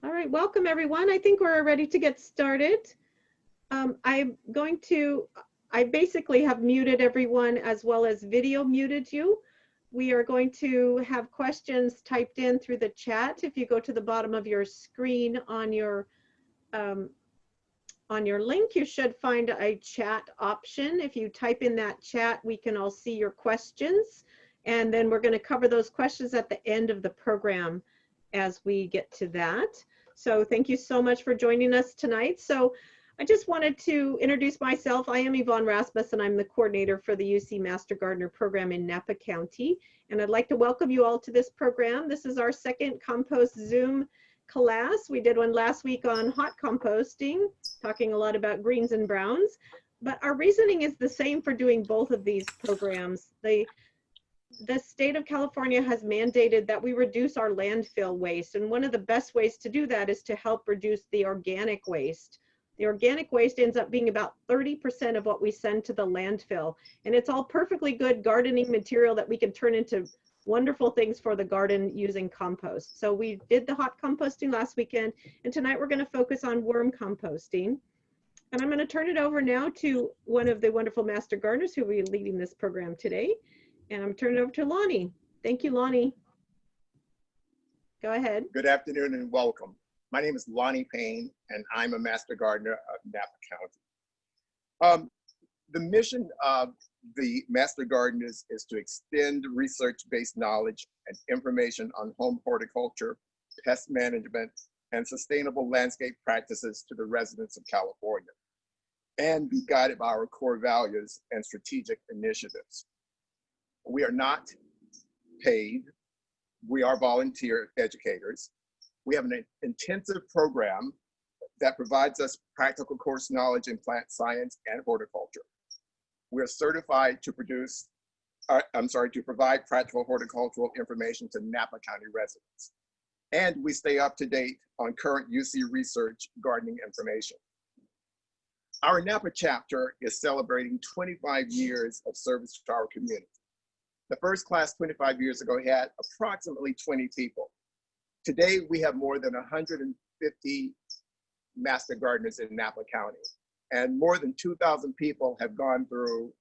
All right, welcome everyone. I think we're ready to get started. I'm going to, I basically have muted everyone as well as video muted you. We are going to have questions typed in through the chat. If you go to the bottom of your screen um, on your link, you should find a chat option. If you type in that chat, we can all see your questions. And then we're going to cover those questions at the end of the program as we get to that. So thank you so much for joining us tonight. So I just wanted to introduce myself. I am Yvonne Rasmussen. I'm the coordinator for the UC Master Gardener program in Napa County. And I'd like to welcome you all to this program. This is our second compost Zoom class. We did one last week on hot composting, talking a lot about greens and browns. But our reasoning is the same for doing both of these programs. The state of California has mandated that we reduce our landfill waste. And one of the best ways to do that is to help reduce the organic waste. The organic waste ends up being about 30% of what we send to the landfill. And it's all perfectly good gardening material that we can turn into wonderful things for the garden using compost. So we did the hot composting last weekend, and tonight we're going to focus on worm composting. And I'm going to turn it over now to one of the wonderful master gardeners who will be leading this program today. And I'm turning it over to Lonnie. Thank you, Lonnie. Go ahead. Good afternoon and welcome. My name is Lonnie Payne, and I'm a master gardener of Napa County. The mission of the Master Gardeners is to extend research-based knowledge and information on home horticulture, pest management, and sustainable landscape practices to the residents of California, and be guided by our core values and strategic initiatives. We are not paid. We are volunteer educators. We have an intensive program that provides us practical course knowledge in plant science and horticulture. We are certified to provide practical horticultural information to Napa County residents. And we stay up to date on current UC research gardening information. Our Napa chapter is celebrating 25 years of service to our community. The first class 25 years ago had approximately 20 people. Today, we have more than 150 master gardeners in Napa County, and more than 2,000 people have gone through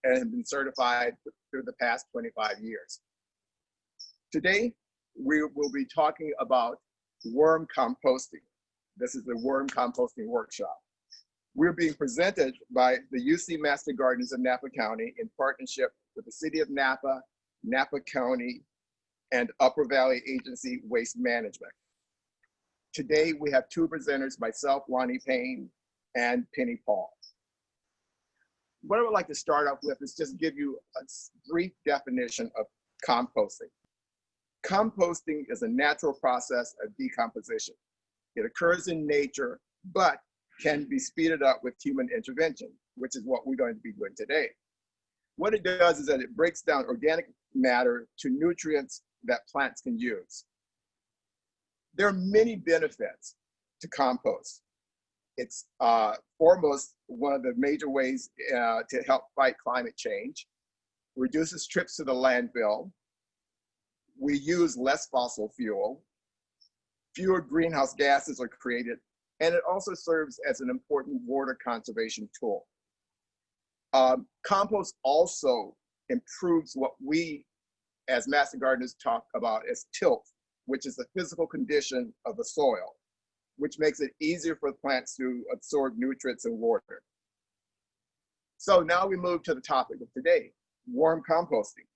and have been certified through the past 25 years. Today, we will be talking about worm composting. This is the worm composting workshop. We're being presented by the UC Master Gardeners of Napa County in partnership with the City of Napa, Napa County, and Upper Valley Agency Waste Management. Today, we have two presenters, myself, Lonnie Payne, and Penny Paul. What I would like to start off with is just give you a brief definition of composting. Composting is a natural process of decomposition. It occurs in nature, but can be speeded up with human intervention, which is what we're going to be doing today. What it does is that it breaks down organic matter to nutrients that plants can use. There are many benefits to compost. It's foremost one of the major ways to help fight climate change, reduces trips to the landfill. We use less fossil fuel, fewer greenhouse gases are created, and it also serves as an important water conservation tool. Compost also improves what we as master gardeners talk about as tilth, which is the physical condition of the soil, which makes it easier for plants to absorb nutrients and water. So now we move to the topic of today, worm composting.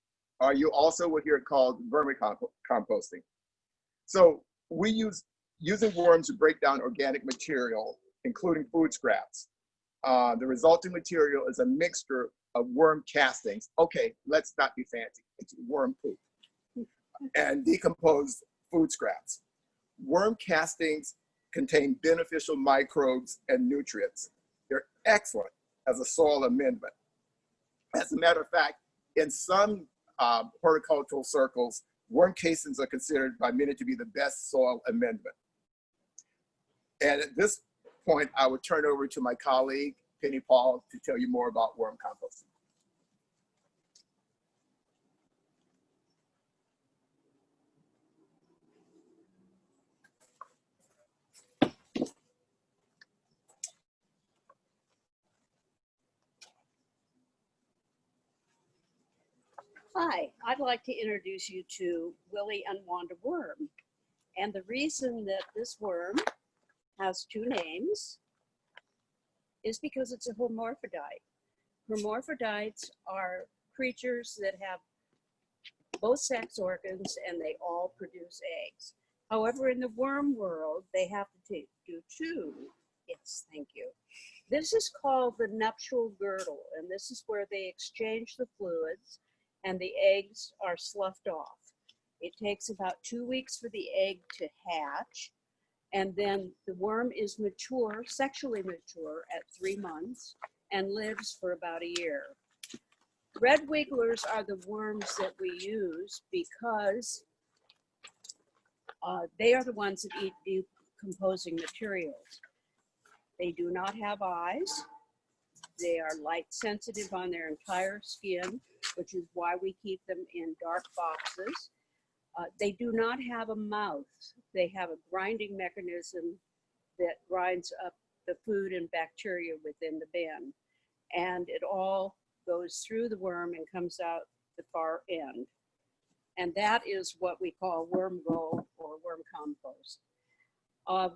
You also will hear it called vermicomposting. So using worms to break down organic material, including food scraps. The resulting material is a mixture of worm castings. Okay, let's not be fancy. It's worm poop and decomposed food scraps. Worm castings contain beneficial microbes and nutrients. They're excellent as a soil amendment. As a matter of fact, in some horticultural circles, worm castings are considered by many to be the best soil amendment. And at this point, I would turn over to my colleague, Penny Paul, to tell you more about worm composting. Hi, I'd like to introduce you to Willie and Wanda Worm. And the reason that this worm has two names is because it's a hermaphrodite. Hermaphrodites are creatures that have both sex organs and they all produce eggs. However, in the worm world, they have to do two. Yes, thank you. This is called the nuptial girdle, and this is where they exchange the fluids and the eggs are sloughed off. It takes about 2 weeks for the egg to hatch, and then the worm is mature, sexually mature at 3 months and lives for about a year. Red wigglers are the worms that we use because they are the ones that eat decomposing materials. They do not have eyes. They are light sensitive on their entire skin, which is why we keep them in dark boxes. They do not have a mouth. They have a grinding mechanism that grinds up the food and bacteria within the bin. And it all goes through the worm and comes out the far end. And that is what we call worm roll or worm compost.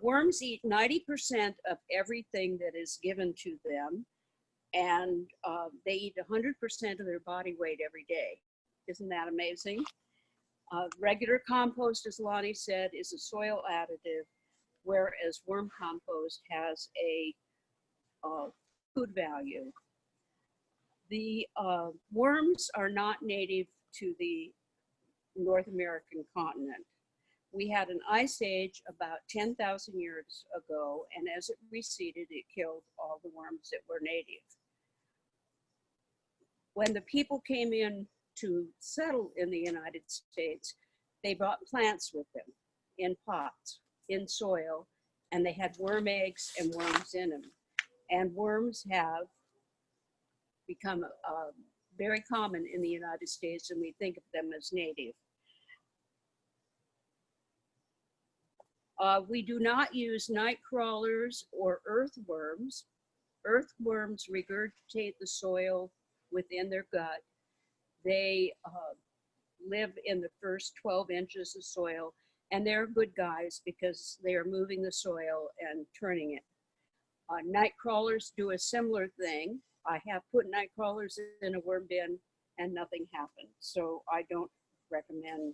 Worms eat 90% of everything that is given to them, and they eat 100% of their body weight every day. Isn't that amazing? Regular compost, as Lonnie said, is a soil additive, whereas worm compost has a food value. The worms are not native to the North American continent. We had an ice age about 10,000 years ago, and as it receded, it killed all the worms that were native. When the people came in to settle in the United States, they brought plants with them in pots, in soil, and they had worm eggs and worms in them. And worms have become very common in the United States, and we think of them as native. We do not use night crawlers or earthworms. Earthworms regurgitate the soil within their gut. They live in the first 12 inches of soil, and they're good guys because they are moving the soil and turning it. Night crawlers do a similar thing. I have put night crawlers in a worm bin and nothing happened, so I don't recommend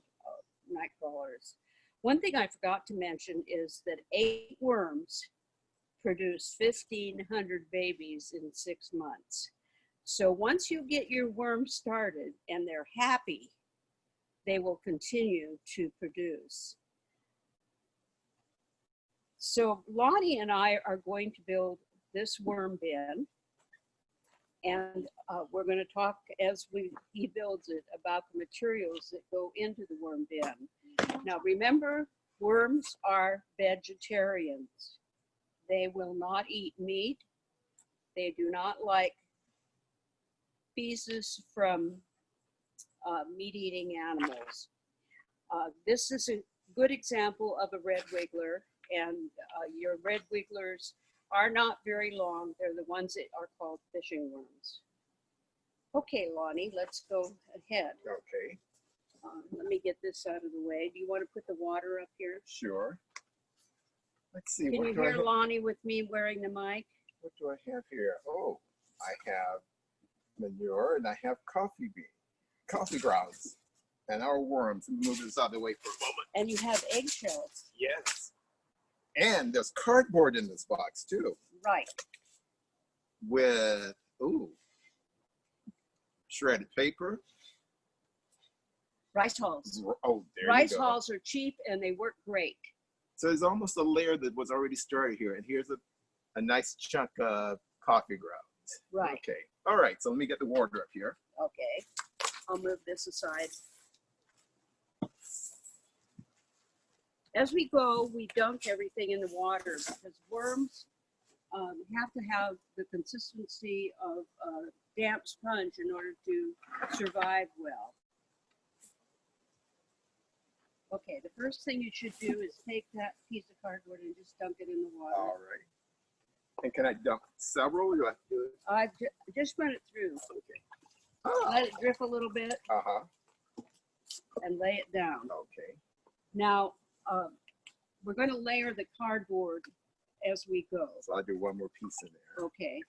night crawlers. One thing I forgot to mention is that 8 worms produce 1,500 babies in 6 months. So once you get your worms started and they're happy, they will continue to produce. So Lonnie and I are going to build this worm bin, and we're going to talk as he builds it about the materials that go into the worm bin. Now remember, worms are vegetarians. They will not eat meat. They do not like feces from meat-eating animals. This is a good example of a red wiggler, and your red wigglers are not very long. They're the ones that are called fishing worms. Okay, Lonnie, let's go ahead. Okay, Let me get this out of the way. Do you want to put the water up here? sure. Let's see. Can What you do I hear have? Lonnie with me wearing the mic? What do I have here? Oh, I have manure and I have coffee grounds, and our worms. Let me move this out of the way for a moment. And you have eggshells. Yes. And there's cardboard in this box too, Right. with shredded paper. Rice hulls. Oh, there Rice you go. hulls are cheap and they work great. So there's almost a layer that was already started here, and here's a nice chunk of coffee grounds. Right. Okay. All right. So let me get the water up here. Okay. I'll move this aside. As we go, we dunk everything in the water because worms have to have the consistency of damp sponge in order to survive well. Okay, the first thing you should do is take that piece of cardboard and just dunk it in the water. All right. And can I dump several? Do I have to do it? Just run it through. Okay. Ah, let it drip a little bit, uh-huh. and lay it down. Okay. Now, we're going to layer the cardboard as we go. So I'll do one more piece in there. Okay.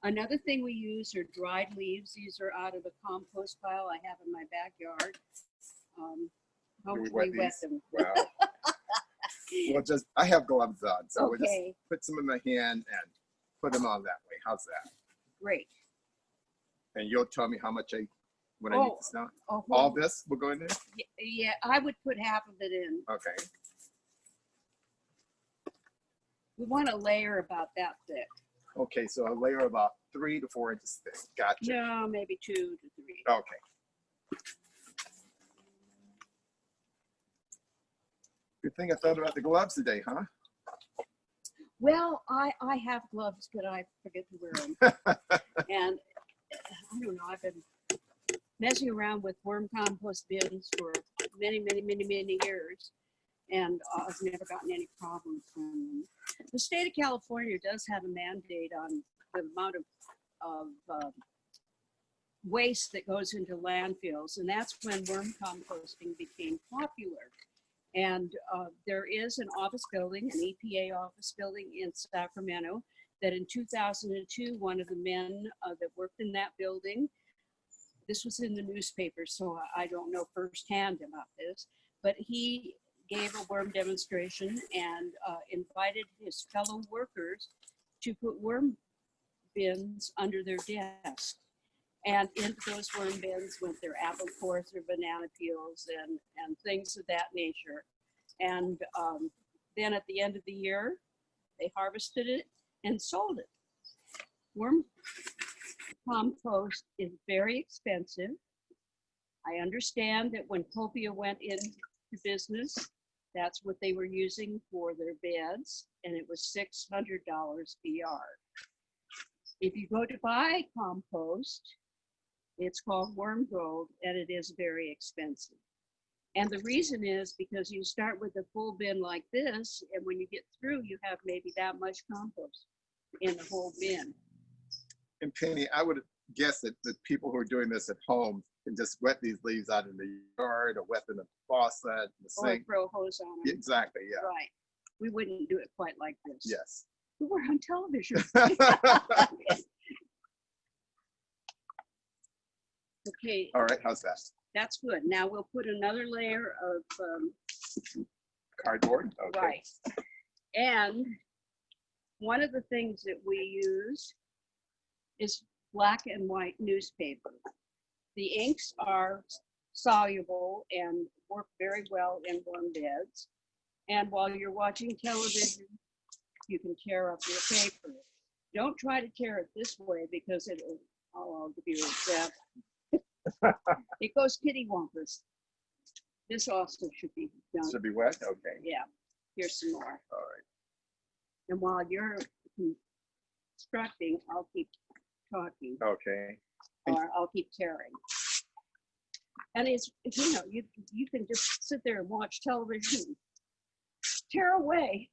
Another thing we use are dried leaves. These are out of a compost pile I have in my backyard. Do we Hopefully wet wet these? them. Well, we'll just, I have gloves on, so we'll just Okay, put some in my hand and put them on that way. How's that? great. And you'll tell me how much when I need to stop? Oh, All this will go in there? yeah, I would put half of it in. Okay. We want a layer about that thick. Okay, so a layer about 3 to 4 inches thick. Gotcha. No, maybe 2 to 3. Okay. Good thing I thought about the gloves today, huh? Well, I have gloves, but I forget to wear them. And I don't know, I've been messing around with worm compost bins for many years, and I've never gotten any problems from them. The state of California does have a mandate on the amount of waste that goes into landfills, and that's when worm composting became popular. And there is an office building, an EPA office building in Sacramento, that in 2002, one of the men that worked in that building, this was in the newspaper, so I don't know firsthand about this, but he gave a worm demonstration and invited his fellow workers to put worm bins under their desk. And into those worm bins went their apple cores, their banana peels, and things of that nature. And then at the end of the year, they harvested it and sold it. Worm compost is very expensive. I understand that when Copia went into business, that's what they were using for their beds, and it was $600 a yard. If you go to buy compost, it's called Worm Gold, and it is very expensive. And the reason is because you start with a full bin like this, and when you get through, you have maybe that much compost in the whole bin. And Penny, I would guess that the people who are doing this at home can just wet these leaves out in the yard or wet them in the faucet, the Or sink. throw a hose on them. Exactly, yeah. Right. We wouldn't do it quite like this. Yes. We were on television. Okay, All right, how's that? that's good. Now we'll put another layer of, Cardboard? Okay. right. And one of the things that we use is black and white newspaper. The inks are soluble and work very well in worm beds. And while you're watching television, you can tear up your paper. Don't try to tear it this way because I'll give you an example. It goes kittywampus. This also should be done. Should be wet? Okay. Yeah, here's some more. All right. And while you're constructing, I'll keep talking, Okay. or I'll keep tearing. And it's, you know, you can just sit there and watch television, tear away.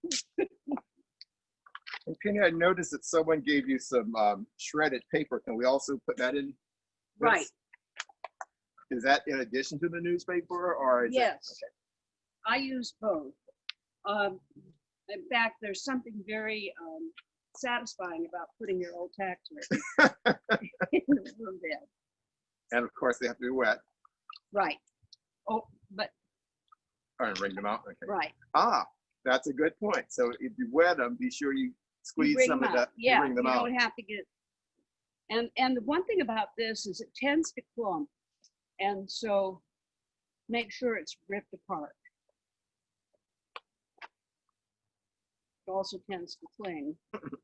And Penny, I noticed that someone gave you some shredded paper. Can we also put that in? this? Right. Is that in addition to the newspaper or is Yes. It, I use both. In fact, there's something very satisfying about putting your old tax return in the worm bed. and of course they have to be wet. Right. Oh, but Or wring them out. Okay. right. Ah, that's a good point. So if you wet them, be sure you You squeeze bring some them of out. that. Yeah, Bring them you out. don't have to get. And the one thing about this is it tends to clump, and so make sure it's ripped apart. It also tends to cling,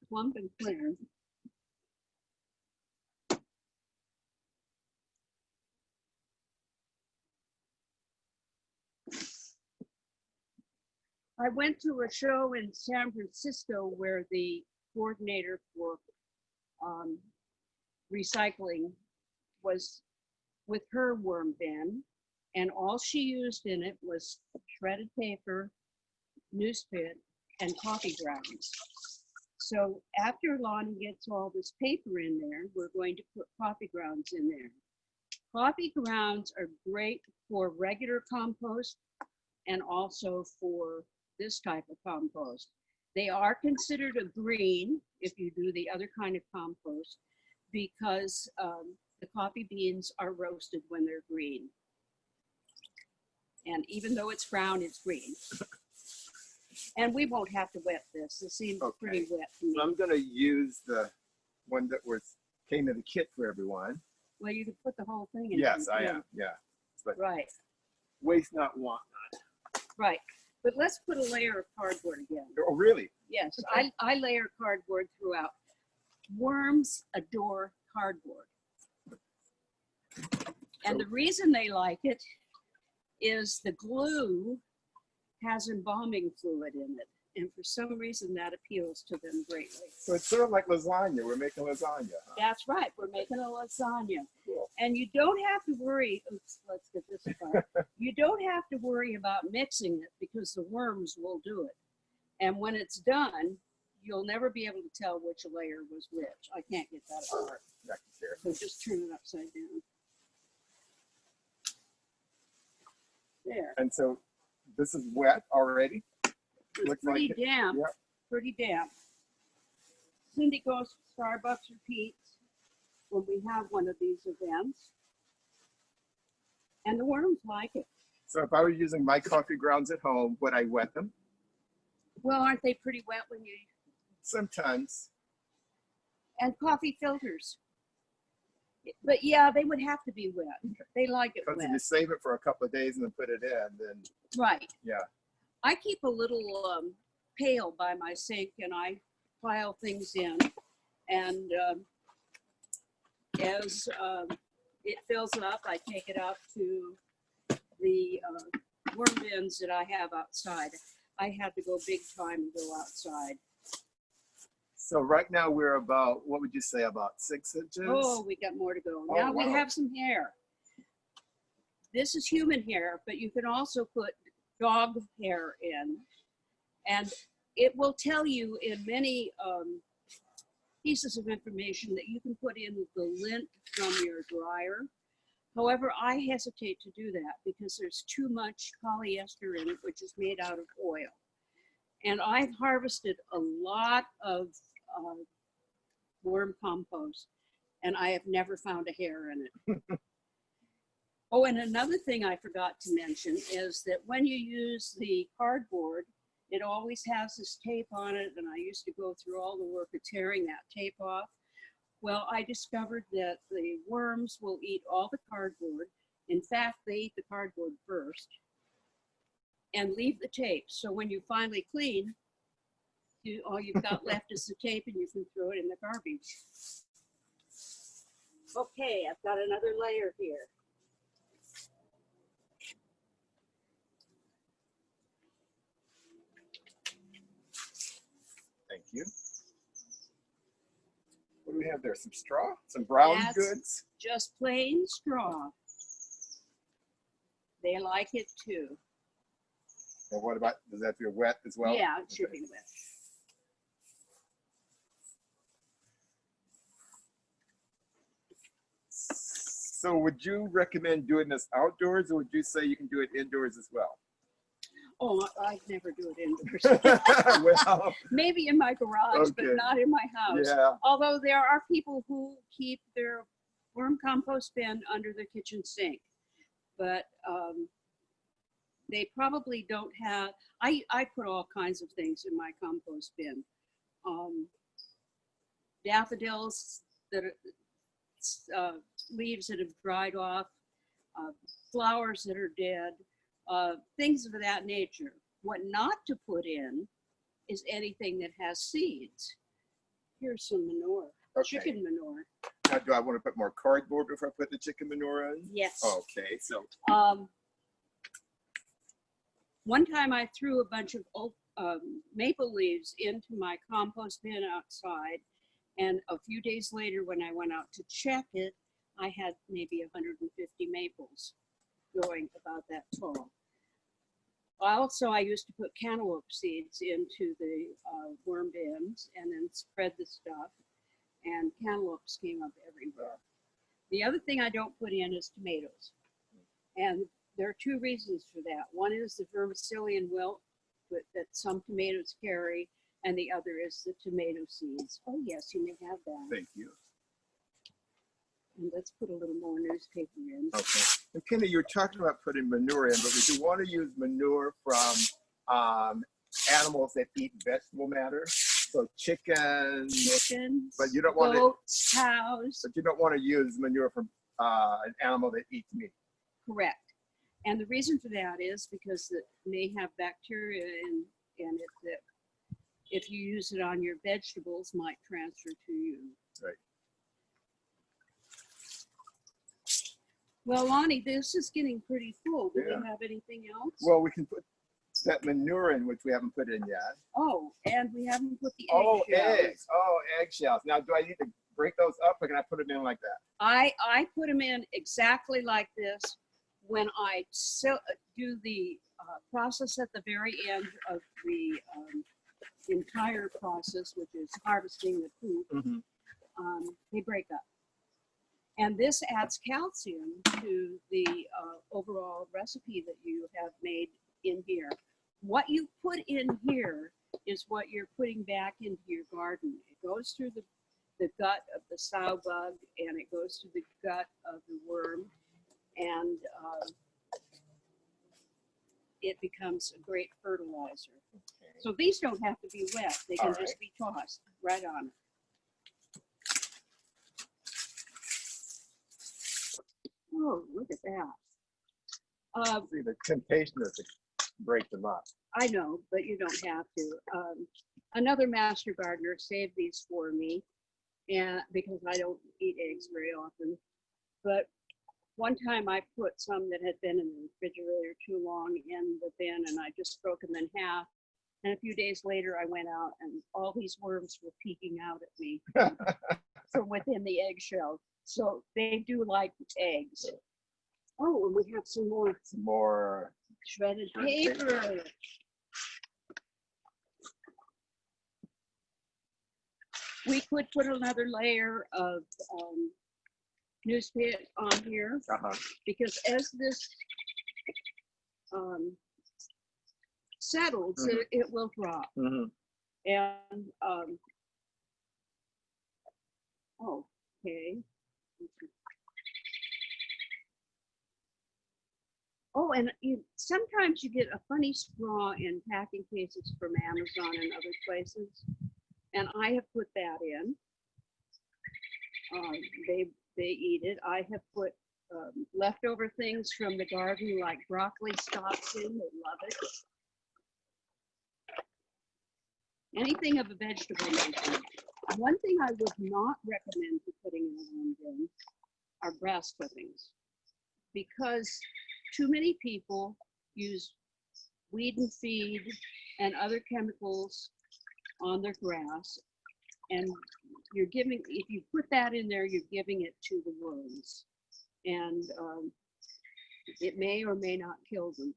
clump and cling. I went to a show in San Francisco where the coordinator for recycling was with her worm bin, and all she used in it was shredded paper, newsprint, and coffee grounds. So after Lonnie gets all this paper in there, we're going to put coffee grounds in there. Coffee grounds are great for regular compost and also for this type of compost. They are considered a green if you do the other kind of compost because the coffee beans are roasted when they're green. And even though it's brown, it's green. And we won't have to wet this. This seems pretty wet to me. So I'm gonna use the one that came in the kit for everyone. Well, you could put the whole thing in. Yes, I am, yeah. But Right, waste not, want right. But let's put a layer of cardboard again. not. Oh, really? Yes, Okay. I layer cardboard throughout. Worms adore cardboard. And the reason they like it is the glue has embalming fluid in it. And for some reason that appeals to them greatly. So it's sort of like lasagna. We're making lasagna, huh? That's right, we're making a lasagna. Cool. And you don't have to worry, oops, let's get this apart. You don't have to worry about mixing it because the worms will do it. And when it's done, you'll never be able to tell which layer was which. I can't get that apart. Back here. So just turn it upside down. There. And so this is wet already. It's Looks like pretty it. damp. Yep. Pretty damp. Cindy goes to Starbucks or Pete's when we have one of these events. And the worms like it. So if I were using my coffee grounds at home, would I wet them? Well, aren't they pretty wet when you, Sometimes. and coffee filters. But yeah, they would have to be wet. They like it Because if wet. you save it for a couple of days and then put it in, then Right. yeah. I keep a little pail by my sink and I pile things in. And as it fills up, I take it out to the worm bins that I have outside. I have to go big time and go outside. So right now we're about, what would you say, about 6 inches? Oh, we got more to go. Oh, Now we wow. have some hair. This is human hair, but you can also put dog hair in. And it will tell you in many pieces of information that you can put in the lint from your dryer. However, I hesitate to do that because there's too much polyester in it, which is made out of oil. And I've harvested a lot of worm compost, and I have never found a hair in it. Oh, and another thing I forgot to mention is that when you use the cardboard, it always has this tape on it, and I used to go through all the work of tearing that tape off. Well, I discovered that the worms will eat all the cardboard. In fact, they eat the cardboard first and leave the tape. So when you finally clean, all you've got left is the tape and you can throw it in the garbage. Okay, I've got another layer here. Thank you. What do we have there? Some straw? Some brown That's goods? just plain straw. They like it too. And what about, does that feel wet as well? Yeah, it should Okay. be wet. So would you recommend doing this outdoors, or would you say you can do it indoors as well? Oh, I'd never do it indoors. Well, Maybe in my garage, but Okay. not in my house. yeah. Although there are people who keep their worm compost bin under the kitchen sink. But they probably don't have, I put all kinds of things in my compost bin. Daffodils that are, leaves that have dried off, flowers that are dead, things of that nature. What not to put in is anything that has seeds. Here's some manure, Okay. chicken manure. Now, do I want to put more cardboard before I put the chicken manure in? Yes. Okay, so One time I threw a bunch of old maple leaves into my compost bin outside, and a few days later when I went out to check it, I had maybe 150 maples growing about that tall. I used to put cantaloupe seeds into the worm bins and then spread the stuff, and cantaloupes came up everywhere. The other thing I don't put in is tomatoes. And there are two reasons for that. One is the vermicillium wilt that some tomatoes carry, and the other is the tomato seeds. Oh yes, you may have that. Thank you. And let's put a little more newspaper in. Okay. And Kenny, you're talking about putting manure in, but would you want to use manure from animals that eat vegetable matter? So chickens, but you don't want to, goats, cows. but you don't want to use manure from an animal that eats meat. Correct. And the reason for that is because it may have bacteria and it that if you use it on your vegetables might transfer to you. Right. Well, Lonnie, this is getting pretty full. Do Yeah. we have anything else? Well, we can put that manure in, which we haven't put in yet. Oh, and we haven't put the Oh, eggshells. eggs. Oh, eggshells. Now, do I need to break those up, or can I put them in like that? I put them in exactly like this when I do the process at the very end of the entire process, which is harvesting the poop. Mm-hmm. They break up. And this adds calcium to the overall recipe that you have made in here. What you put in here is what you're putting back into your garden. It goes through the gut of the sow bug, and it goes through the gut of the worm, and it becomes a great fertilizer. Okay. So these don't have to be wet. They can All just be tossed right on. Oh, look at that. See, the temptation is to break them up. I know, but you don't have to. Another master gardener saved these for me, and because I don't eat eggs very often. But one time I put some that had been in the refrigerator too long in the bin, and I just broke them in half. And a few days later, I went out, and all these worms were peeking out at me from within the eggshell. So they do like eggs. Oh, and we have some more Some more. shredded Shredded paper. We could put another layer of newspaper on here Uh-huh. because as this settles, Mhm. it will drop. Mm-hmm. And oh, okay. Oh, and sometimes you get a funny straw in packing cases from Amazon and other places, and I have put that in. They eat it. I have put leftover things from the garden, like broccoli stalks in. They love it. Anything of a vegetable nature. One thing I would not recommend for putting in a worm bin are grass clippings, because too many people use weed and feed and other chemicals on their grass, and you're giving, if you put that in there, you're giving it to the worms, and it may or may not kill them.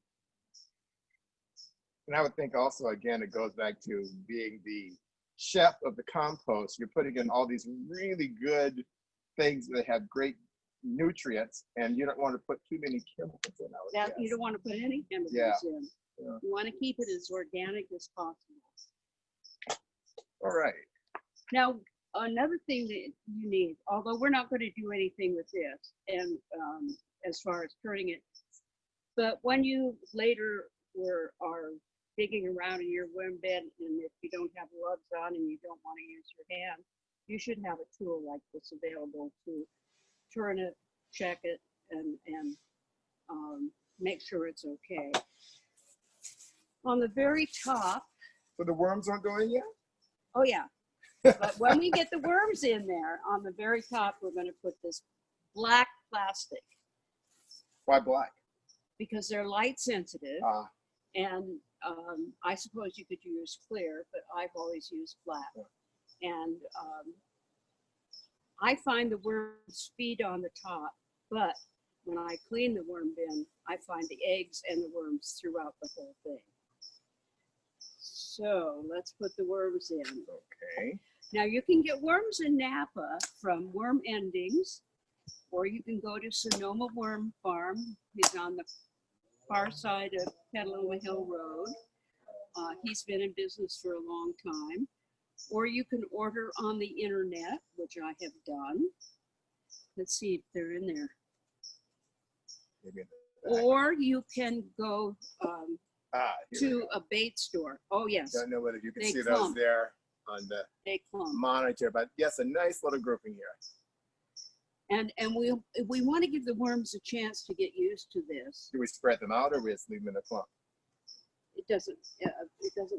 And I would think also, again, it goes back to being the chef of the compost. You're putting in all these really good things that have great nutrients, and you don't want to put too many chemicals in. I would That guess. you don't want to put any chemicals Yeah. in. Yeah. You want to keep it as organic as possible. All right. Now, another thing that you need, although we're not going to do anything with this, and as far as turning it, but when you later are digging around in your worm bed, and if you don't have gloves on and you don't want to use your hand, you should have a tool like this available to turn it, check it, and make sure it's okay. On the very top, So the worms aren't going yet? oh yeah, but when we get the worms in there, on the very top, we're going to put this black plastic Why black? because they're light sensitive. Ah, And I suppose you could use clear, but I've always used black. And I find the worms feed on the top, but when I clean the worm bin, I find the eggs and the worms throughout the whole thing. So let's put the worms in. Okay. Now you can get worms in Napa from Worm Endings, or you can go to Sonoma Worm Farm. He's on the far side of Petaluma Hill Road. He's been in business for a long time. Or you can order on the internet, which I have done. Let's see if they're in there. Maybe in the back. Or you can go Here we to go. a bait store. Oh yes, Don't know whether you can They see clump. those there on the they clump. monitor, but yes, a nice little grouping here. And we want to give the worms a chance to get used to this. Do we spread them out or we just leave them in a clump? It doesn't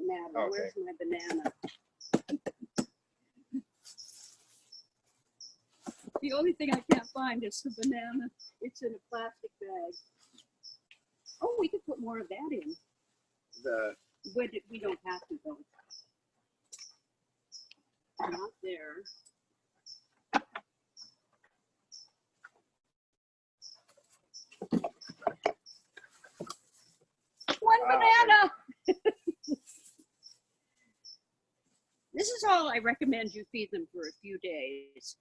matter. Okay. Where's my banana? The only thing I can't find is the banana. It's in a plastic bag. Oh, we could put more of that in. We don't have to though. Not there. One banana. This is all I recommend you feed them for a few days.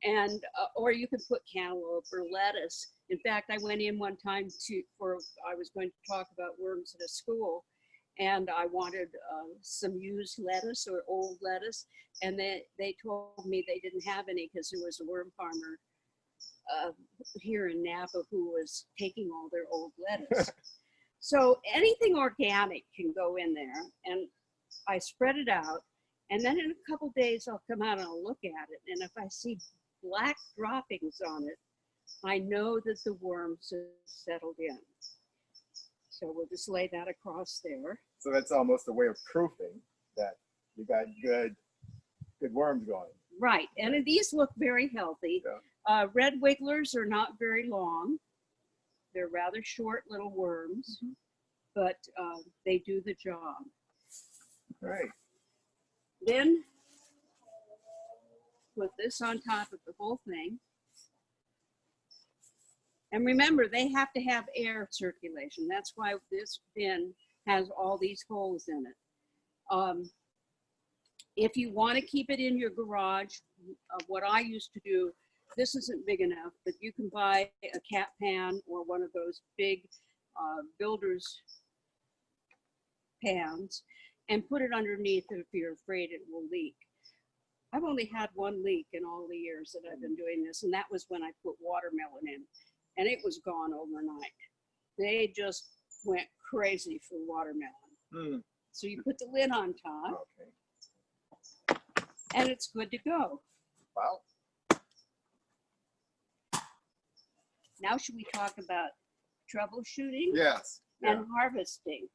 And or you can put cantaloupe or lettuce. In fact, I went in one time I was going to talk about worms at a school, and I wanted some used lettuce or old lettuce, and they told me they didn't have any because there was a worm farmer here in Napa who was taking all their old lettuce. So anything organic can go in there, and I spread it out, and then in a couple days I'll come out and I'll look at it, and if I see black droppings on it, I know that the worms have settled in. So we'll just lay that across there. So that's almost a way of proofing that you got good worms going. Right, and these look very healthy. Yeah. Red wigglers are not very long. They're rather short little worms, but they do the job. All right. Then put this on top of the whole thing. And remember, they have to have air circulation. That's why this bin has all these holes in it. If you want to keep it in your garage, what I used to do, this isn't big enough, but you can buy a cat pan or one of those big builder's pans and put it underneath if you're afraid it will leak. I've only had one leak in all the years that I've been doing this, and that was when I put watermelon in, and it was gone overnight. They just went crazy for watermelon. So you put the lid on top, Okay. and it's good to go. Wow. Now should we talk about troubleshooting Yes. Yeah. and harvesting?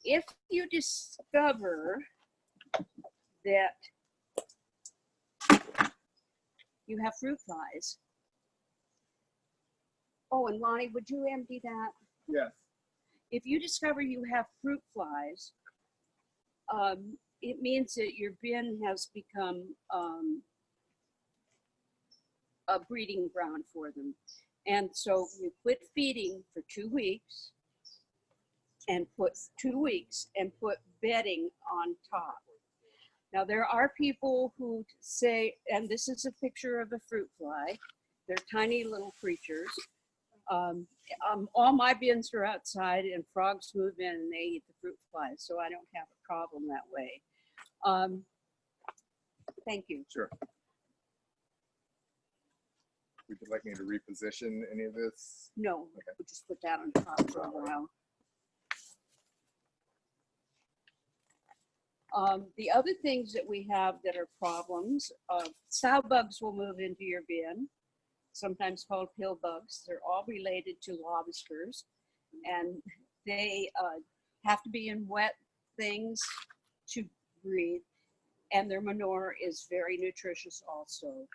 If you discover that you have fruit flies. Oh, and Lonnie, would you empty that? Yes. If you discover you have fruit flies, it means that your bin has become a breeding ground for them. And so you quit feeding for 2 weeks and put 2 weeks and put bedding on top. Now there are people who say, and this is a picture of a fruit fly. They're tiny little creatures. All my bins are outside and frogs move in and they eat the fruit flies, so I don't have a problem that way. Thank you. Sure. Would you like me to reposition any of this? No, Okay. we'll just put that on top for a while. The other things that we have that are problems, sow bugs will move into your bin, sometimes called pill bugs. They're all related to lobsters, and they have to be in wet things to breathe, and their manure is very nutritious also.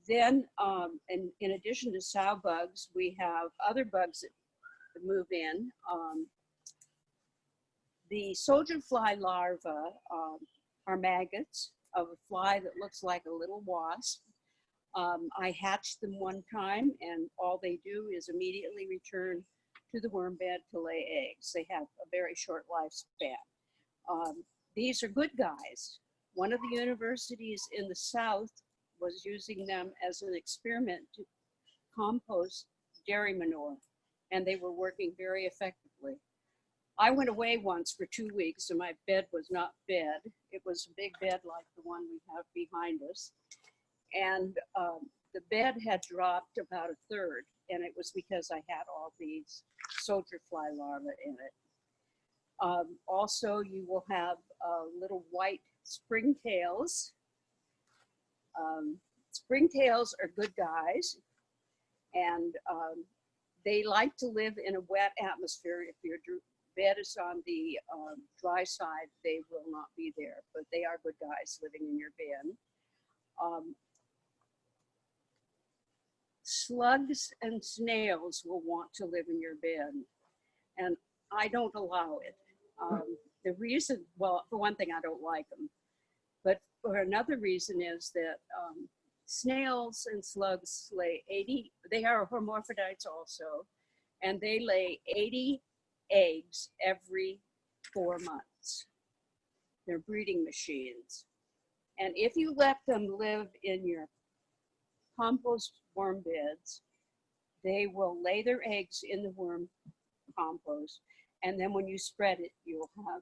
Then, and in addition to sow bugs, we have other bugs that move in. The soldier fly larvae are maggots of a fly that looks like a little wasp. I hatched them one time, and all they do is immediately return to the worm bed to lay eggs. They have a very short lifespan. These are good guys. One of the universities in the South was using them as an experiment to compost dairy manure, and they were working very effectively. I went away once for 2 weeks, and my bed was not bed. It was a big bed like the one we have behind us. And the bed had dropped about a third, and it was because I had all these soldier fly larvae in it. Also, you will have little white springtails. Springtails are good guys, and they like to live in a wet atmosphere. If your bed is on the dry side, they will not be there, but they are good guys living in your bin. Slugs and snails will want to live in your bin, and I don't allow it. The reason, well, for one thing, I don't like them, but for another reason is that snails and slugs lay 80, they are hermaphrodites also, and they lay 80 eggs every 4 months. They're breeding machines. And if you let them live in your compost worm beds, they will lay their eggs in the worm compost, and then when you spread it, you'll have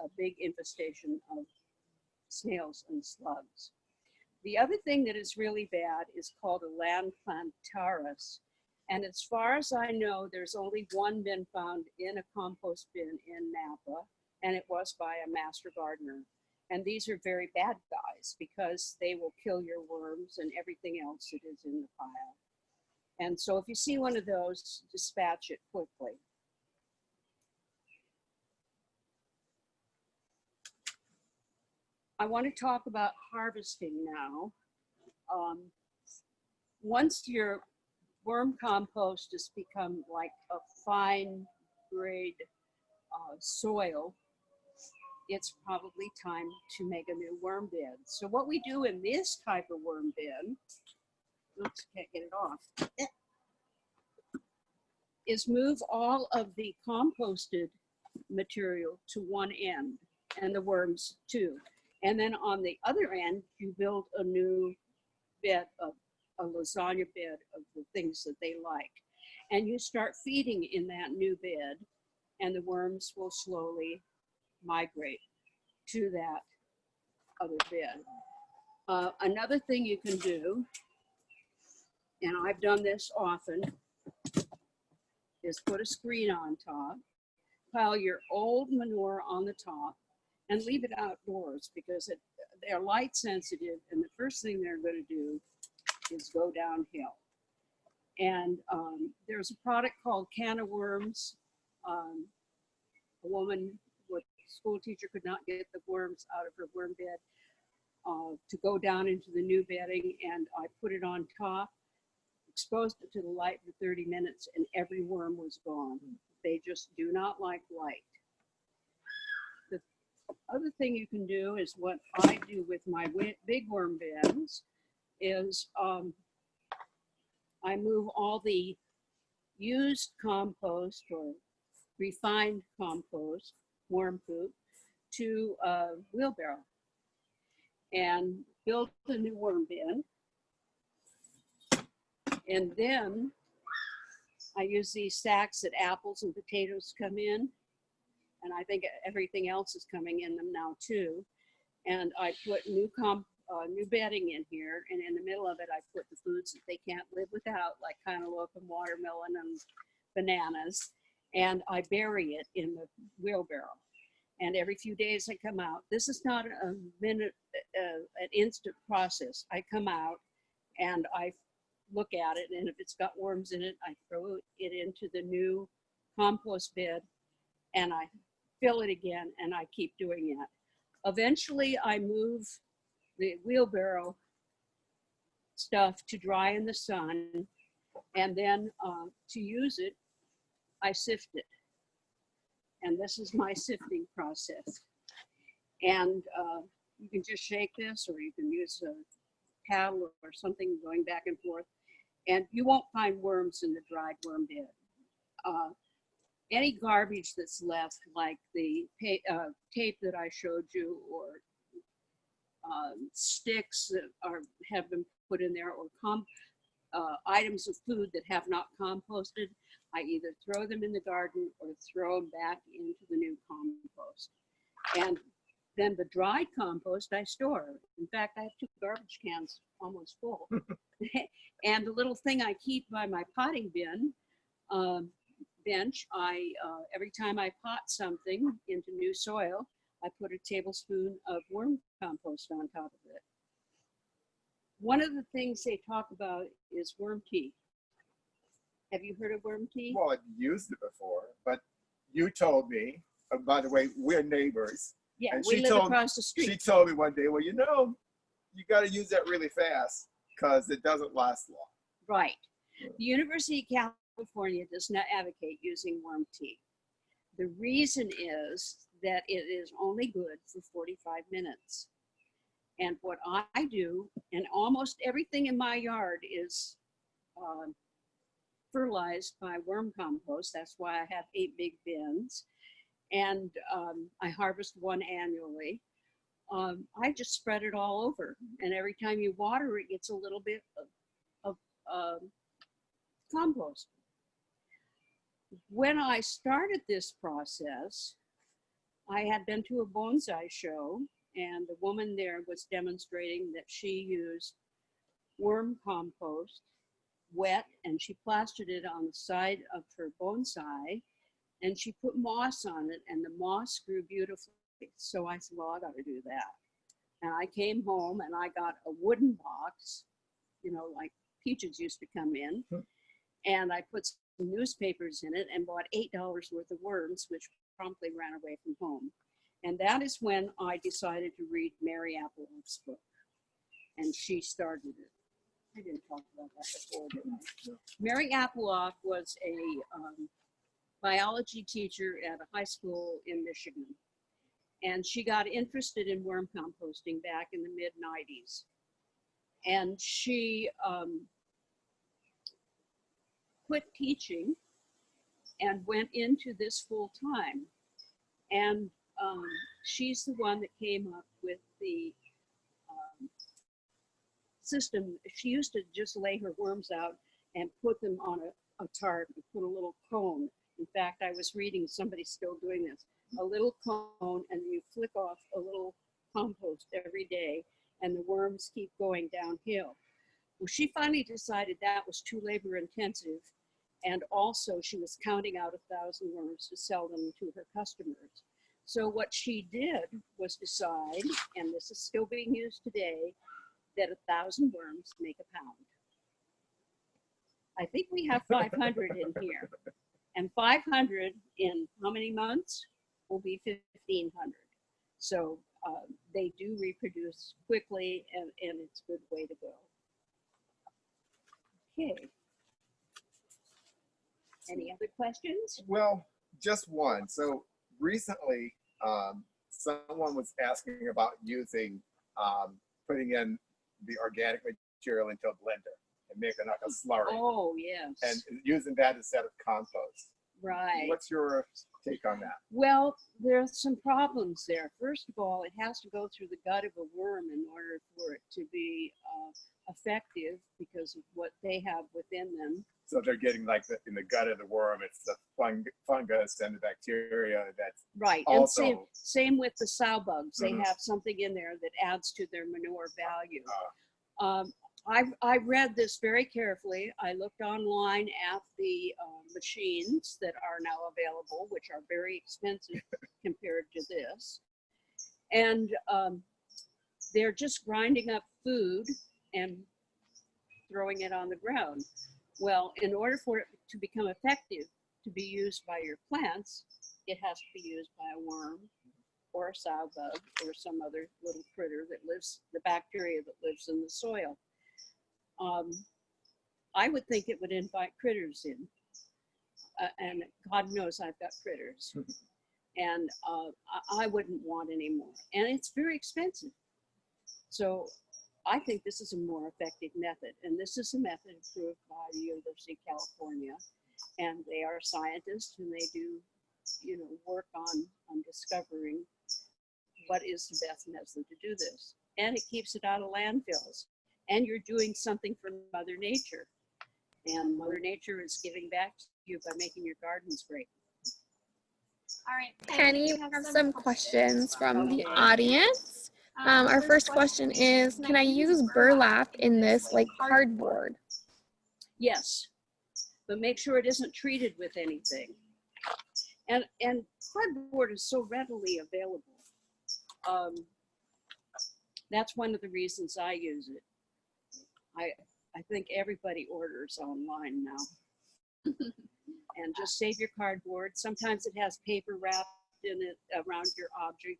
a big infestation of snails and slugs. The other thing that is really bad is called a land plantaris, and as far as I know, there's only one been found in a compost bin in Napa, and it was by a master gardener. And these are very bad guys because they will kill your worms and everything else that is in the pile. And so if you see one of those, dispatch it quickly. I want to talk about harvesting now. Once your worm compost has become like a fine grade soil, it's probably time to make a new worm bin. So what we do in this type of worm bin, oops, can't get it off, is move all of the composted material to one end and the worms too. And then on the other end, you build a new bed of a lasagna bed of the things that they like. And you start feeding in that new bed, and the worms will slowly migrate to that other bed. Another thing you can do, and I've done this often, is put a screen on top, pile your old manure on the top, and leave it outdoors because they're light sensitive, and the first thing they're going to do is go downhill. And there's a product called Can of Worms. A woman with a school teacher could not get the worms out of her worm bed to go down into the new bedding, and I put it on top, exposed it to the light for 30 minutes, and every worm was gone. They just do not like light. The other thing you can do is what I do with my big worm bins is I move all the used compost or refined compost, worm poop, to a wheelbarrow and build a new worm bin. And then I use these sacks that apples and potatoes come in, and I think everything else is coming in them now too. And I put new bedding in here, and in the middle of it, I put the foods that they can't live without, like cantaloupe and watermelon and bananas, and I bury it in the wheelbarrow. And every few days I come out. This is not an instant process. I come out and I look at it, and if it's got worms in it, I throw it into the new compost bed, and I fill it again, and I keep doing it. Eventually, I move the wheelbarrow stuff to dry in the sun, and then to use it, I sift it. And this is my sifting process. And you can just shake this, or you can use paddle or something going back and forth. And you won't find worms in the dried worm bin. Any garbage that's left, like the tape that I showed you, or sticks that have been put in there, or items of food that have not composted, I either throw them in the garden or throw them back into the new compost. And then the dried compost I store. In fact, I have 2 garbage cans almost full. And the little thing I keep by my potting bin bench, every time I pot something into new soil, I put a tablespoon of worm compost on top of it. One of the things they talk about is worm tea. Have you heard of worm tea? Well, I've used it before, but you told me, by the way, we're neighbors. Yeah, And we she live told- across the street. She told me one day, well, you know, you got to use that really fast because it doesn't last long. Right. The University of California does not advocate using worm tea. The reason is that it is only good for 45 minutes. And what I do, and almost everything in my yard is fertilized by worm compost. That's why I have 8 big bins. And I harvest 1 annually. I just spread it all over. And every time you water it, gets a little bit of compost. When I started this process, I had been to a bonsai show, and the woman there was demonstrating that she used worm compost, wet, and she plastered it on the side of her bonsai, and she put moss on it, and the moss grew beautifully. So I said, well, I got to do that. And I came home and I got a wooden box, you know, like Peaches used to come in, and I put some newspapers in it and bought $8 worth of worms, which promptly ran away from home. And that is when I decided to read Mary Applehoff's book, and she started it. I didn't talk about that before, did I? No. Mary Applehoff was a biology teacher at a high school in Michigan, and she got interested in worm composting back in the mid-90s. And she quit teaching and went into this full time. And she's the one that came up with the system. She used to just lay her worms out and put them on a tarp and put a little cone. In fact, I was reading, somebody's still doing this, a little cone, and you flick off a little compost every day, and the worms keep going downhill. Well, she finally decided that was too labor intensive, and also she was counting out 1,000 worms to sell them to her customers. So what she did was decide, and this is still being used today, that 1,000 worms make a pound. I think we have 500 in here. And 500 in how many months will be 1,500. So they do reproduce quickly, and it's a good way to go. Okay. Any other questions? Well, just one. So recently, someone was asking about using, putting in the organic material into a blender and making like a slurry, Oh, yes. and using that instead of compost. Right. What's your take on that? Well, there's some problems there. First of all, it has to go through the gut of a worm in order for it to be effective because of what they have within them. So they're getting like in the gut of the worm, it's the fungus and the bacteria that's Right, also, and same with the sow bugs. They Mhm. have something in there that adds to their manure value. I read this very carefully. I looked online at the machines that are now available, which are very expensive compared to this. And they're just grinding up food and throwing it on the ground. Well, in order for it to become effective to be used by your plants, it has to be used by a worm or a sow bug or some other little critter that lives, the bacteria that lives in the soil. I would think it would invite critters in. And God knows I've got critters. And I wouldn't want any more. And it's very expensive. So I think this is a more effective method, and this is a method approved by the University of California, and they are scientists and they do, you know, work on discovering what is the best method to do this. And it keeps it out of landfills, and you're doing something for Mother Nature, and Mother Nature is giving back to you by making your gardens great. All right, Penny, we have some questions from the Okay. audience. Our first question is, can I use burlap in this like cardboard? Yes, but make sure it isn't treated with anything. And cardboard is so readily available. That's one of the reasons I use it. I think everybody orders online now. And just save your cardboard. Sometimes it has paper wrapped in it around your object.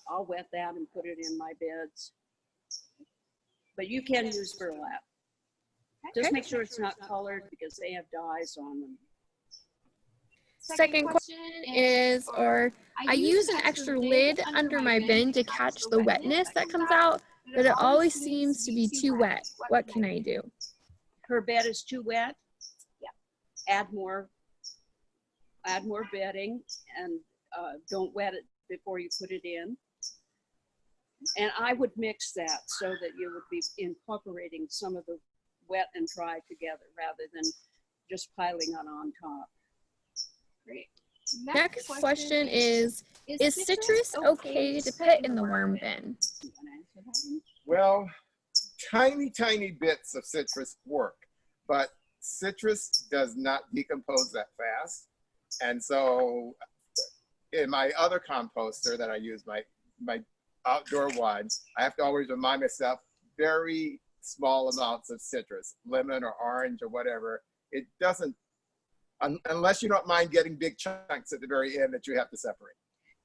I'll wet that and put it in my beds. But you can use burlap. Just make sure it's not colored because they have dyes on them. Second question is, I use an extra lid under my bin to catch the wetness that comes out, but it always seems to be too wet. What can I do? Her bed is too wet? Yeah. Add more bedding, and don't wet it before you put it in. And I would mix that so that you would be incorporating some of the wet and dry together rather than just piling on top. Great. Next question is citrus okay to put in the worm bin? You wanna answer that one? Well, tiny bits of citrus work, but citrus does not decompose that fast. And so in my other composter that I use, my outdoor one, I have to always remind myself very small amounts of citrus, lemon or orange or whatever. It doesn't, unless you don't mind getting big chunks at the very end that you have to separate.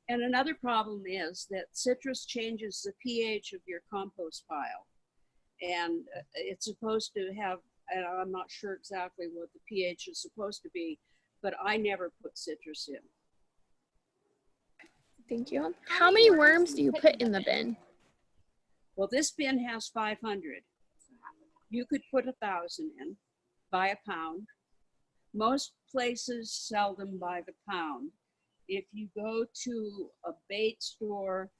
And another problem is that citrus changes the pH of your compost pile. And it's supposed to have, and I'm not sure exactly what the pH is supposed to be, but I never put citrus in. Thank you. How many worms do you put in the bin? Well, this bin has 500. You could put 1,000 in, by a pound. Most places sell them by the pound. If you go to a bait store,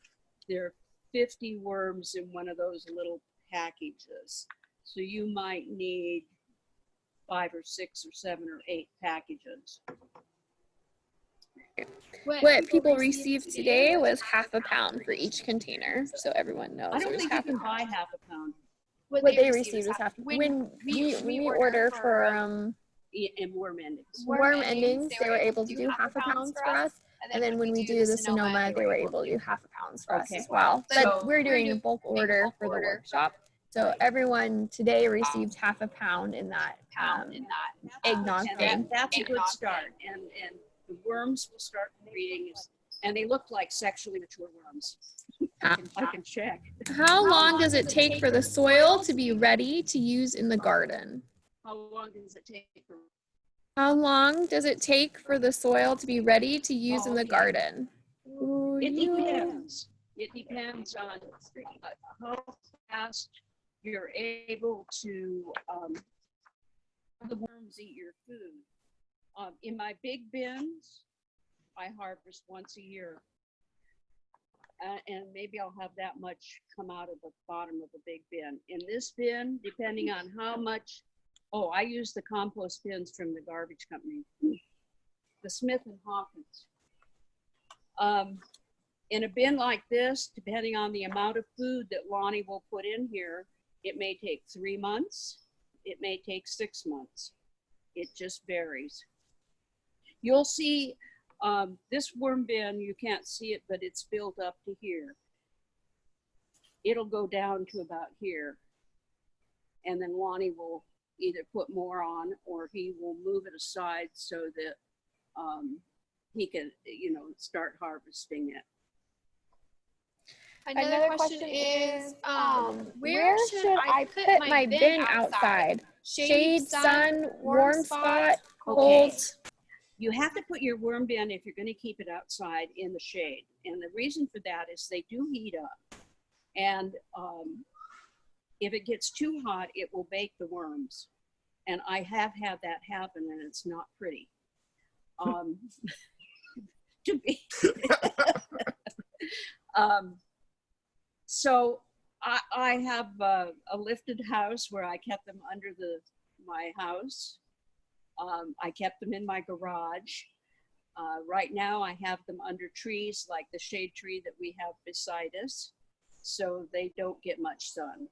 there are 50 worms in one of those little packages. So you might need 5 or 6 or 7 or 8 packages. What people received today was half a pound for each container, so everyone knows. I don't there's think you half a can pound. buy half a pound What they received is half. When we order for in worm endings. worm endings, they were able to do half a pound for us. And then when we do the Sonoma, they were able to do half a pound for us Okay. as well. So But we're doing a bulk order for the workshop. So everyone today received half a pound in that eggnog And thing. that's a good start. And the worms will start breeding, and they look like sexually mature worms. I can check. How long does it take for the soil to be ready to use in the garden? How long does it take for? How long does it take for the soil to be ready to use in the Okay. garden? It depends. It depends on how fast you're able to have the worms eat your food. In my big bins, I harvest once a year. And maybe I'll have that much come out of the bottom of the big bin. In this bin, depending on how much, I use the compost bins from the garbage company, the Smith and Hawkins. In a bin like this, depending on the amount of food that Lonnie will put in here, it may take 3 months. It may take 6 months. It just varies. You'll see this worm bin, you can't see it, but it's built up to here. It'll go down to about here. And then Lonnie will either put more on or he will move it aside so that he can, start harvesting it. Another question is, Where should I put my bin outside? Shade, sun, warm spot, cold? You have to put your worm bin, if you're going to keep it outside, in the shade. And the reason for that is they do heat up. And If it gets too hot, it will bake the worms. And I have had that happen, and it's not pretty. To be. So I have a lifted house where I kept them under my house. I kept them in my garage. Right now I have them under trees like the shade tree that we have beside us, so they don't get much sun.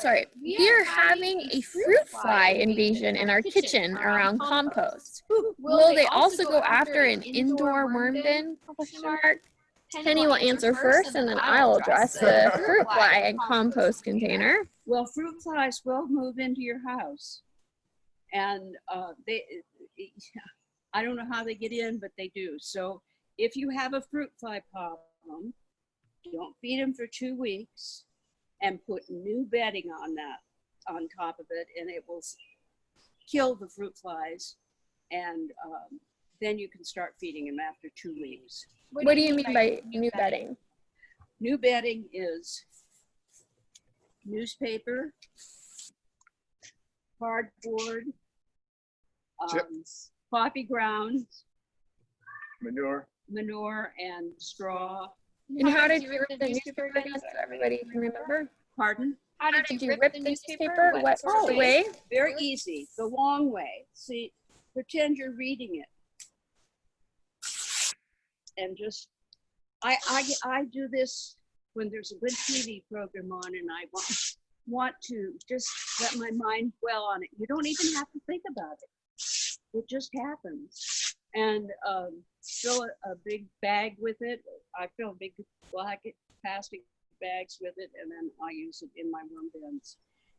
Sorry, we're having a fruit fly invasion in our kitchen around compost. Will they also go after an indoor worm bin? Penny will answer first, and then I'll address the fruit fly and compost container. Well, fruit flies will move into your house, and I don't know how they get in, but they do. So if you have a fruit fly problem, don't feed them for 2 weeks, and put new bedding on top of it, and it will kill the fruit flies. And then you can start feeding them after 2 weeks. What do you mean by new bedding? New bedding is newspaper, cardboard, Chips, coffee grounds, manure. and straw. And how did you rip the newspaper again so everybody can remember? Pardon? How did you rip the newspaper? What sort of way? Very easy, the long way. See, pretend you're reading it. And just, I do this when there's a good TV program on and I want to just let my mind dwell on it. You don't even have to think about it. It just happens. And fill a big bag with it. I fill big black plastic bags with it, and then I use it in my worm bins.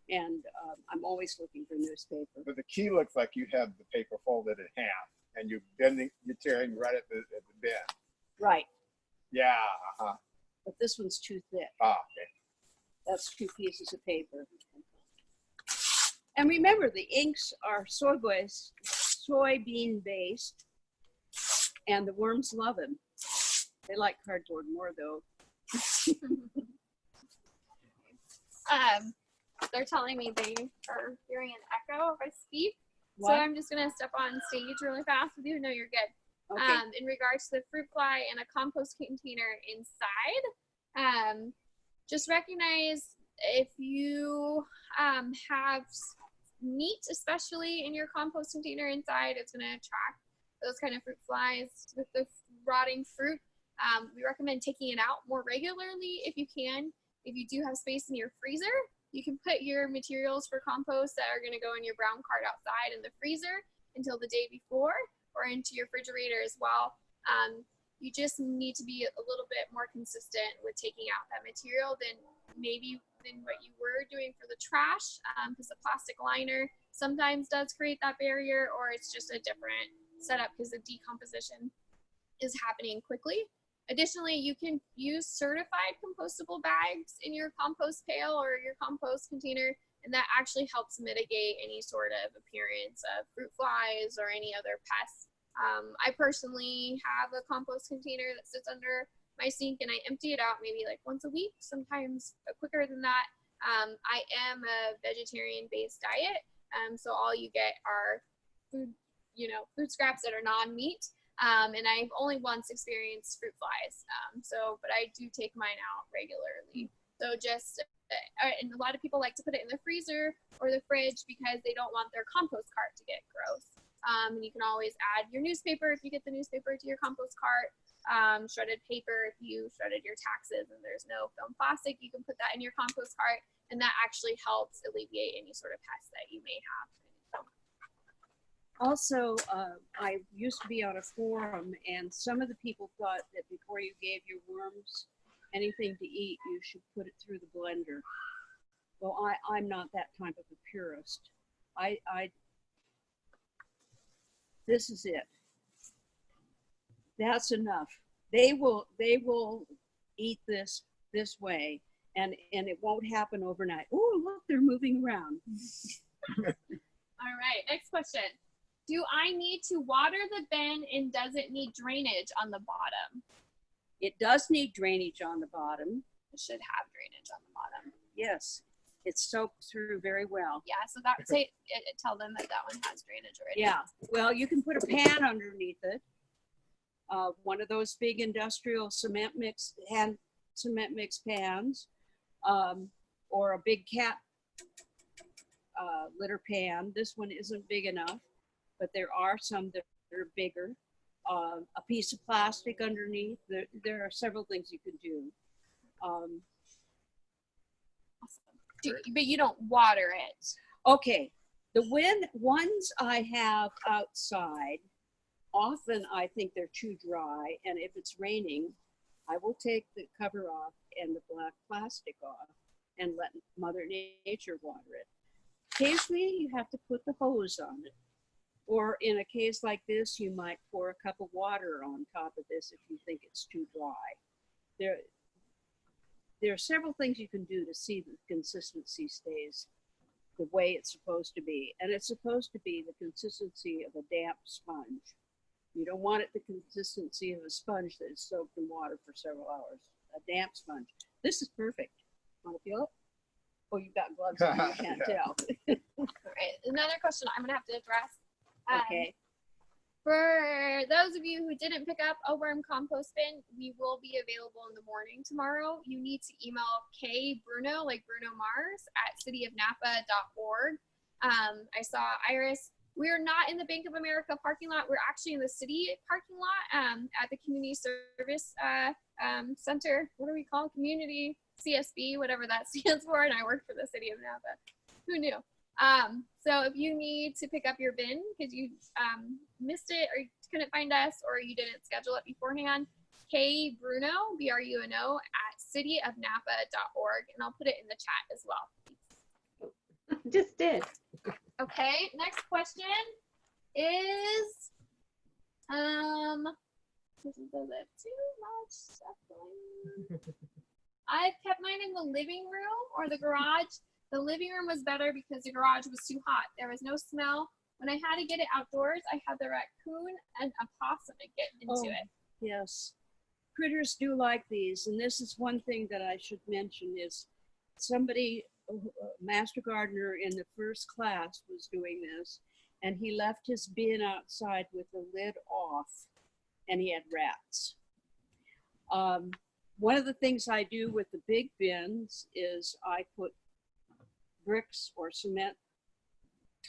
And I'm always looking for newspaper. But the key looks like you have the paper folded in half, and you're tearing right at the bin. Right, Yeah. but this one's too thick. Okay. That's 2 pieces of paper. And remember, the inks are soybean based, and the worms love them. They like cardboard more though. They're telling me they are hearing an echo if I speak. What? So I'm just gonna step on stage really fast with you. No, you're good. Okay. In regards to the fruit fly and a compost container inside, just recognize if you have meat, especially in your compost container inside, it's gonna attract those kind of fruit flies with the rotting fruit. We recommend taking it out more regularly if you can. If you do have space in your freezer, you can put your materials for compost that are going to go in your brown cart outside in the freezer until the day before, or into your refrigerator as well. You just need to be a little bit more consistent with taking out that material than what you were doing for the trash, because the plastic liner sometimes does create that barrier, or it's just a different setup because the decomposition is happening quickly. Additionally, you can use certified compostable bags in your compost pail or your compost container, and that actually helps mitigate any sort of appearance of fruit flies or any other pests. I personally have a compost container that sits under my sink, and I empty it out maybe like once a week, sometimes quicker than that. I am a vegetarian-based diet, so all you get are food scraps that are non-meat. And I've only once experienced fruit flies. But I do take mine out regularly. So and a lot of people like to put it in the freezer or the fridge because they don't want their compost cart to get gross. And you can always add your newspaper if you get the newspaper to your compost cart. Shredded paper if you shredded your taxes and there's no film plastic, you can put that in your compost cart, and that actually helps alleviate any sort of pests that you may have. Also, I used to be on a forum, and some of the people thought that before you gave your worms anything to eat, you should put it through the blender. Well, I'm not that type of a purist. This is it. That's enough. They will eat this way, and it won't happen overnight. Oh, look, they're moving around. All right, next question. Do I need to water the bin, and does it need drainage on the bottom? It does need drainage on the bottom. It should have drainage on the bottom. Yes, it's soaked through very well. Yeah, so that tell them that that one has drainage already. Yeah, well, you can put a pan underneath it. One of those big industrial cement mix pans, or a big cat litter pan. This one isn't big enough, but there are some that are bigger. A piece of plastic underneath. There are several things you can do. But you don't water it. Okay, the ones I have outside, often I think they're too dry, and if it's raining, I will take the cover off and the black plastic off and let Mother Nature water it. Occasionally, you have to put the hose on it. Or in a case like this, you might pour a cup of water on top of this if you think it's too dry. There are several things you can do to see the consistency stays the way it's supposed to be. And it's supposed to be the consistency of a damp sponge. You don't want it the consistency of a sponge that is soaked in water for several hours. A damp sponge. This is perfect. Want to feel it? Oh, you've got gloves on, you can't tell. All right, another question I'm gonna have to address. Okay. For those of you who didn't pick up a worm compost bin, we will be available in the morning tomorrow. You need to email Kay Bruno, like Bruno Mars, at cityofnapa.org. I saw Iris. We're not in the Bank of America parking lot. We're actually in the city parking lot at the Community Service Center. What do we call it? Community CSB, whatever that stands for. And I work for the city of Napa. Who knew? So if you need to pick up your bin because you missed it or you couldn't find us or you didn't schedule it beforehand, Kay Bruno, BRUNO, at cityofnapa.org, and I'll put it in the chat as well. Just did. Okay, next question is, does it too much stuff going on? I've kept mine in the living room or the garage. The living room was better because the garage was too hot. There was no smell. When I had to get it outdoors, I had the raccoon and a possum to get into it. Yes, critters do like these. And this is one thing that I should mention is somebody, a master gardener in the first class was doing this, and he left his bin outside with the lid off, and he had rats. One of the things I do with the big bins is I put bricks or cement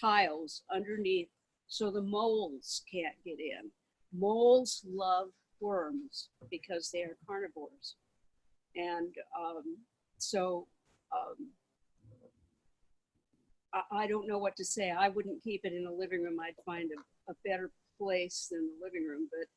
tiles underneath so the moles can't get in. Moles love worms because they are carnivores. And I don't know what to say. I wouldn't keep it in a living room. I'd find a better place than the living room, but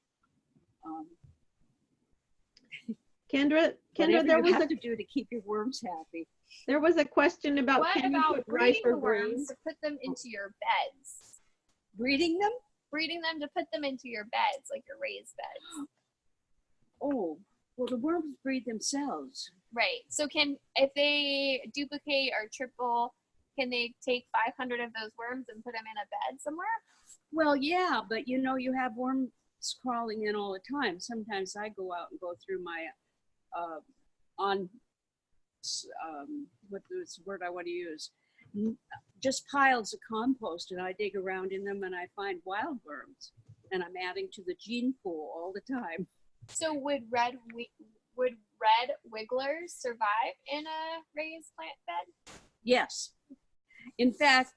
Kendra, whatever there you was have to do to keep your worms happy. there was a question about What can you about put breeding riper the worms grains? to put them into your beds? Breeding them? Breeding them to put them into your beds, like your raised beds. Oh, well, the worms breed themselves. Right. So if they duplicate or triple, can they take 500 of those worms and put them in a bed somewhere? Well, yeah, but you know, you have worms crawling in all the time. Sometimes I go out and go through my what's the word I want to use? Just piles of compost, and I dig around in them and I find wild worms, and I'm adding to the gene pool all the time. So would red wigglers survive in a raised plant bed? Yes. In fact,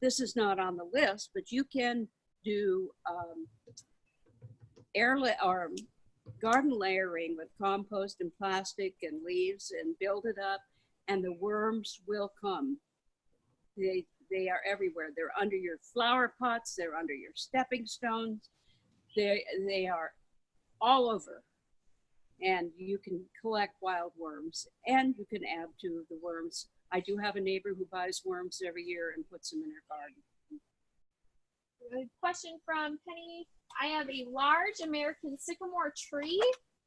this is not on the list, but you can do garden layering with compost and plastic and leaves and build it up, and the worms will come. They are everywhere. They're under your flower pots. They're under your stepping stones. They are all over. And you can collect wild worms, and you can add to the worms. I do have a neighbor who buys worms every year and puts them in her garden. A question from Penny. I have a large American sycamore tree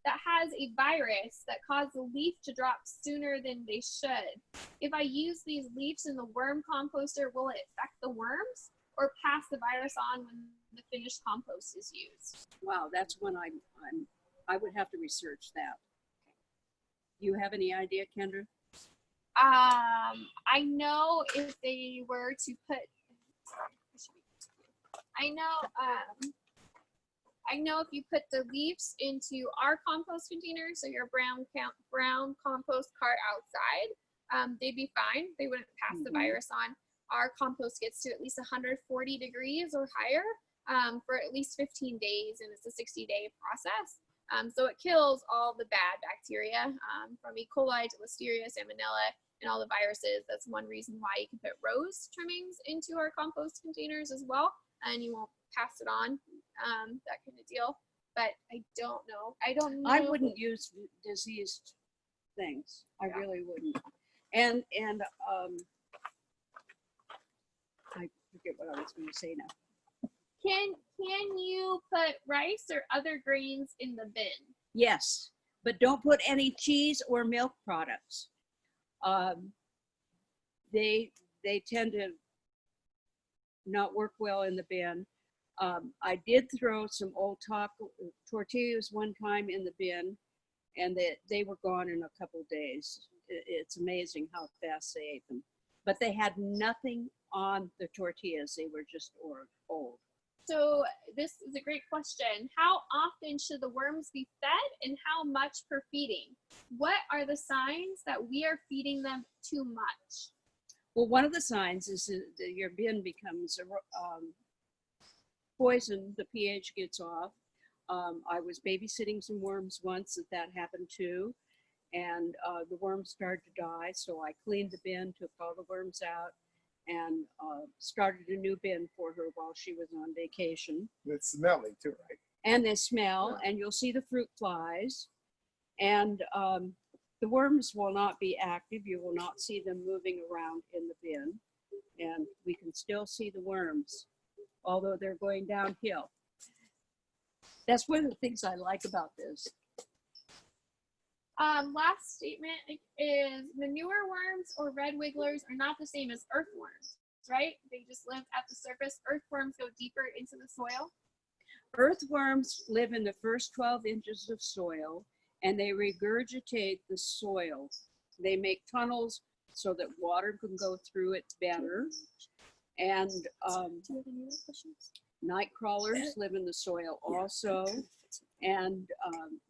that has a virus that caused the leaf to drop sooner than they should. If I use these leaves in the worm composter, will it affect the worms or pass the virus on when the finished compost is used? Wow, that's one I'm I would have to research that. You have any idea, Kendra? I know if they were to put, I know if you put the leaves into our compost container, so your brown compost cart outside, they'd be fine. They wouldn't pass the virus on. Our compost gets to at least 140 degrees or higher for at least 15 days, and it's a 60-day process. So it kills all the bad bacteria from E. coli to Listeria, Salmonella, and all the viruses. That's one reason why you can put rose trimmings into our compost containers as well, and you won't pass it on, that kind of deal. But I don't know. I wouldn't use diseased things. I really wouldn't. And I forget what I was going to say now. Can you put rice or other grains in the bin? Yes, but don't put any cheese or milk products. They tend to not work well in the bin. I did throw some old tortillas one time in the bin, and they were gone in a couple days. It's amazing how fast they ate them. But they had nothing on the tortillas. They were just old. So this is a great question. How often should the worms be fed, and how much per feeding? What are the signs that we are feeding them too much? Well, one of the signs is that your bin becomes poisoned. The pH gets off. I was babysitting some worms once that happened too, and the worms started to die. So I cleaned the bin, took all the worms out, and started a new bin for her while she was on vacation. It's smelly too, right? And they smell, and you'll see the fruit flies, and the worms will not be active. You will not see them moving around in the bin, and we can still see the worms, although they're going downhill. That's one of the things I like about this. Last statement is manure worms or red wigglers are not the same as earthworms, right? They just live at the surface. Earthworms go deeper into the soil. Earthworms live in the first 12 inches of soil, and they regurgitate the soil. They make tunnels so that water can go through it better. And Do you have any other questions? night crawlers live in the soil also. And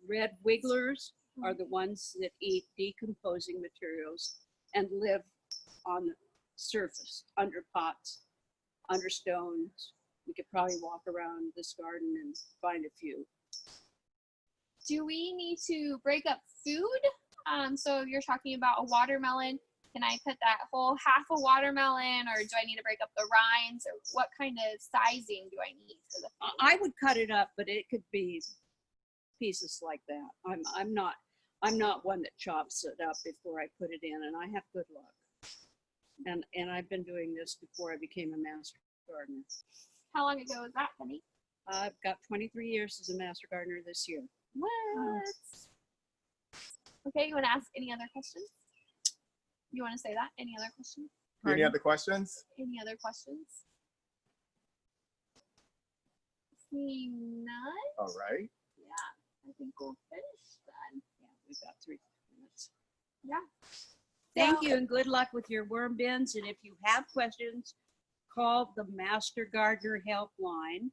red wigglers are the ones that eat decomposing materials and live on the surface, under pots, under stones. We could probably walk around this garden and find a few. Do we need to break up food? So you're talking about a watermelon. Can I put that whole half a watermelon, or do I need to break up the rinds, or what kind of sizing do I need for the food? I would cut it up, but it could be pieces like that. I'm not one that chops it up before I put it in, and I have good luck. And I've been doing this before I became a master gardener. How long ago was that, Penny? I've got 23 years as a master gardener this year. What? Okay, you want to ask any other questions? You want to say that? Any other questions? Any other questions? Any other questions? Seeing none? All right. Yeah, I think we'll finish then. Yeah, we've got 3 minutes. Yeah. Thank So- you, and good luck with your worm bins. And if you have questions, call the Master Gardener Helpline.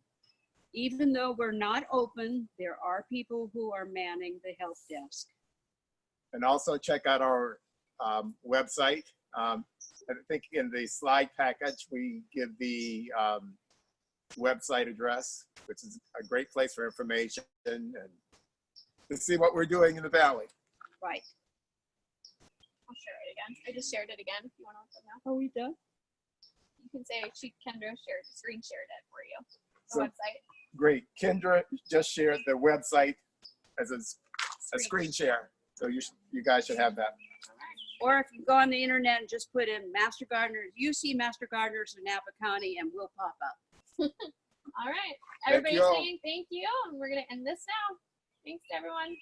Even though we're not open, there are people who are manning the help desk. And also check out our website. I think in the slide package, we give the website address, which is a great place for information and to see what we're doing in the valley. Right. I'll share it again. I just shared it again if you want to let them know. Are we done? You can say Kendra screen shared it for you. The So- website. Great. Kendra just shared the website as a screen share. So you guys should have that. All right. Or if you go on the internet and just put in Master Gardeners, you see Master Gardeners in Napa County, and we'll pop up. All right. Thank Everybody's you all. saying thank you, and we're going to end this now. Thanks, everyone.